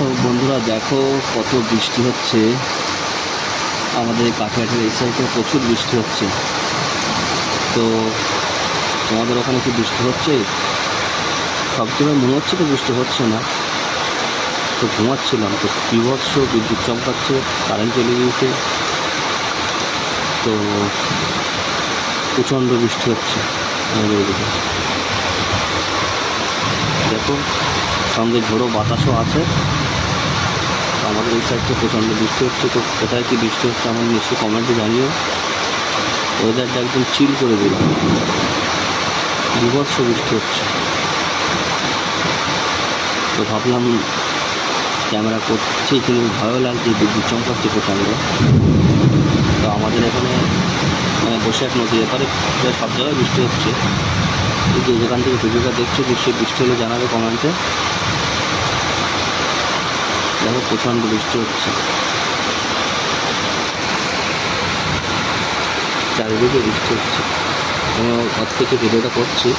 তো বন্ধুরা দেখো কত বৃষ্টি হচ্ছে। আমাদের কাঠিয়াটের এই সাইডে প্রচুর বৃষ্টি হচ্ছে। তো তোমাদের ওখানে কি বৃষ্টি হচ্ছে? সব জায়গায় মনে হচ্ছে তো বৃষ্টি হচ্ছে না। তো ঘুমাচ্ছিলাম, তো বিভৎস বিদ্যুৎ চমকাচ্ছে, কারেন্ট চলে গিয়েছে। তো প্রচণ্ড বৃষ্টি হচ্ছে আমাদের এদিকে। দেখো সঙ্গে ঝোড়ো বাতাসও আছে। আমাদের এই সাইডে প্রচণ্ড বৃষ্টি হচ্ছে। তো কোথায় কি বৃষ্টি হচ্ছে আমার নিশ্চয়ই কমেন্টে জানিও। ওয়েদারটা একদম চিল করে দিল, বিভৎস বৃষ্টি হচ্ছে। তো ভাবলাম ক্যামেরা করছি, কিন্তু ভয়ও লাগছে, বিদ্যুৎ চমকাচ্ছে প্রচণ্ড। তো আমাদের এখানে বৈশাখ নদী এপারে প্রায় সব জায়গায় বৃষ্টি হচ্ছে। কিন্তু যেখান থেকে ভিডিওটা দেখছো নিশ্চয়ই বৃষ্টি হলে জানাবে কমেন্টে। দেখো প্রচণ্ড বৃষ্টি হচ্ছে, চারিদিকে বৃষ্টি হচ্ছে। আমি ঘর থেকে ভিডিওটা করছি।